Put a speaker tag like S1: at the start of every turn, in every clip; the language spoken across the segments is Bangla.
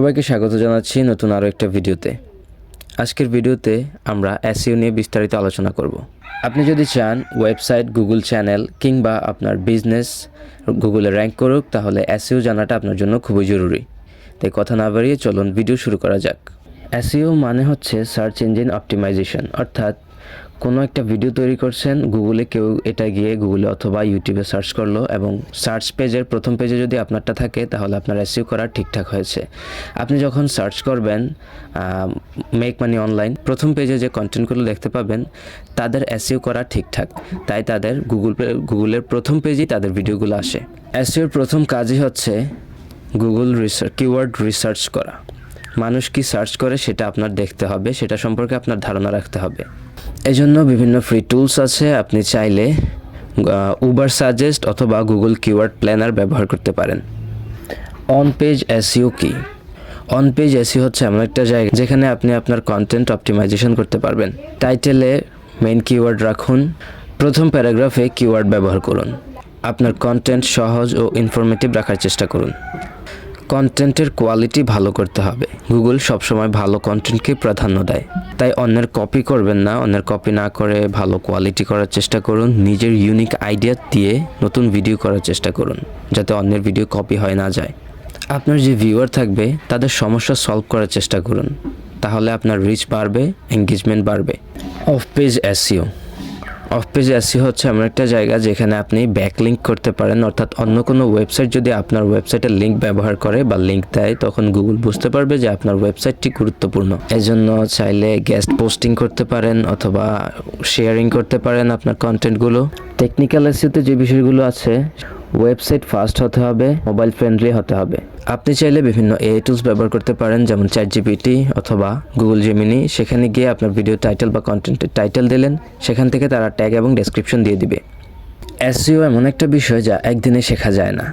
S1: সবাইকে স্বাগত জানাচ্ছি নতুন আরও একটা ভিডিওতে। আজকের ভিডিওতে আমরা এসইও নিয়ে বিস্তারিত আলোচনা করব। আপনি যদি চান ওয়েবসাইট, গুগল চ্যানেল কিংবা আপনার বিজনেস গুগলে র্যাঙ্ক করুক, তাহলে এসইও জানাটা আপনার জন্য খুবই জরুরি। তাই কথা না বাড়িয়ে চলুন ভিডিও শুরু করা যাক। এসইও মানে হচ্ছে সার্চ ইঞ্জিন অপটিমাইজেশন, অর্থাৎ কোনো একটা ভিডিও তৈরি করছেন, গুগলে কেউ এটা গিয়ে গুগলে অথবা ইউটিউবে সার্চ করলো এবং সার্চ পেজের প্রথম পেজে যদি আপনারটা থাকে তাহলে আপনার এসইও করা ঠিকঠাক হয়েছে। আপনি যখন সার্চ করবেন মেক মানি অনলাইন, প্রথম পেজে যে কন্টেন্টগুলো দেখতে পাবেন তাদের এসইও করা ঠিকঠাক, তাই তাদের গুগলের প্রথম পেজেই তাদের ভিডিওগুলো আসে। এসইওর প্রথম কাজই হচ্ছে গুগল কিওয়ার্ড রিসার্চ করা। মানুষ কি সার্চ করে সেটা আপনার দেখতে হবে, সেটা সম্পর্কে আপনার ধারণা রাখতে হবে। এজন্য বিভিন্ন ফ্রি টুলস আছে। আপনি চাইলে উবার সাজেস্ট অথবা গুগল কিওয়ার্ড প্ল্যানার ব্যবহার করতে পারেন। অন পেজ এসইও কি? অন পেজ এসইও হচ্ছে এমন একটা জায়গা যেখানে আপনি আপনার কন্টেন্ট অপটিমাইজেশন করতে পারবেন। টাইটেলে মেইন কিওয়ার্ড রাখুন, প্রথম প্যারাগ্রাফে কিওয়ার্ড ব্যবহার করুন, আপনার কন্টেন্ট সহজ ও ইনফরমেটিভ রাখার চেষ্টা করুন। কন্টেন্টের কোয়ালিটি ভালো করতে হবে। গুগল সবসময় ভালো কন্টেন্টকে প্রাধান্য দেয়, তাই অন্যের কপি করবেন না। অন্যের কপি না করে ভালো কোয়ালিটি করার চেষ্টা করুন। নিজের ইউনিক আইডিয়া দিয়ে নতুন ভিডিও করার চেষ্টা করুন, যাতে অন্যের ভিডিও কপি হয়ে না যায়। আপনার যে ভিউয়ার থাকবে তাদের সমস্যা সলভ করার চেষ্টা করুন, তাহলে আপনার রিচ বাড়বে, এঙ্গেজমেন্ট বাড়বে। Of page SEO. Of page SEO হচ্ছে এমন একটা জায়গা যেখানে আপনি ব্যাকলিঙ্ক করতে পারেন, অর্থাৎ অন্য কোনো ওয়েবসাইট যদি আপনার ওয়েবসাইটের লিঙ্ক ব্যবহার করে বা লিঙ্ক দেয়, তখন গুগল বুঝতে পারবে যে আপনার ওয়েবসাইটটি গুরুত্বপূর্ণ। এজন্য চাইলে গেস্ট পোস্টিং করতে পারেন অথবা শেয়ারিং করতে পারেন আপনার কন্টেন্টগুলো। টেকনিক্যাল এসইওতে যে বিষয়গুলো আছে, ওয়েবসাইট ফাস্ট হতে হবে, মোবাইল ফ্রেন্ডলি হতে হবে। আপনি চাইলে বিভিন্ন এআই টুলস ব্যবহার করতে পারেন, যেমন চ্যাটজিপিটি অথবা গুগল জেমিনি। সেখানে গিয়ে আপনার ভিডিও টাইটেল বা কন্টেন্টের টাইটেল দিলেন, সেখান থেকে তারা ট্যাগ এবং ডেসক্রিপশন দিয়ে দিবে। এসইও এমন একটা বিষয় যা একদিনে শেখা যায় না,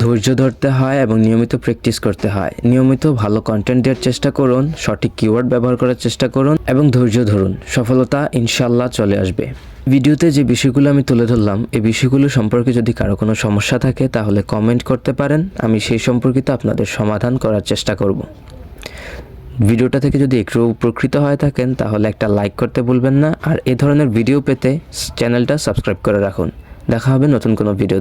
S1: ধৈর্য ধরতে হয় এবং নিয়মিত প্র্যাকটিস করতে হয়। নিয়মিত ভালো কন্টেন্ট দেওয়ার চেষ্টা করুন, সঠিক কিওয়ার্ড ব্যবহার করার চেষ্টা করুন এবং ধৈর্য ধরুন। সফলতা ইনশাল্লাহ চলে আসবে। ভিডিওতে যে বিষয়গুলো আমি তুলে ধরলাম, এই বিষয়গুলো সম্পর্কে যদি কারো কোনো সমস্যা থাকে তাহলে কমেন্ট করতে পারেন, আমি সেই সম্পর্কিত আপনাদের সমাধান করার চেষ্টা করব। ভিডিওটা থেকে যদি একটু উপকৃত হয়ে থাকেন তাহলে একটা লাইক করতে ভুলবেন না, আর এ ধরনের ভিডিও পেতে চ্যানেলটা সাবস্ক্রাইব করে রাখুন। দেখা হবে নতুন কোনো ভিডিওতে।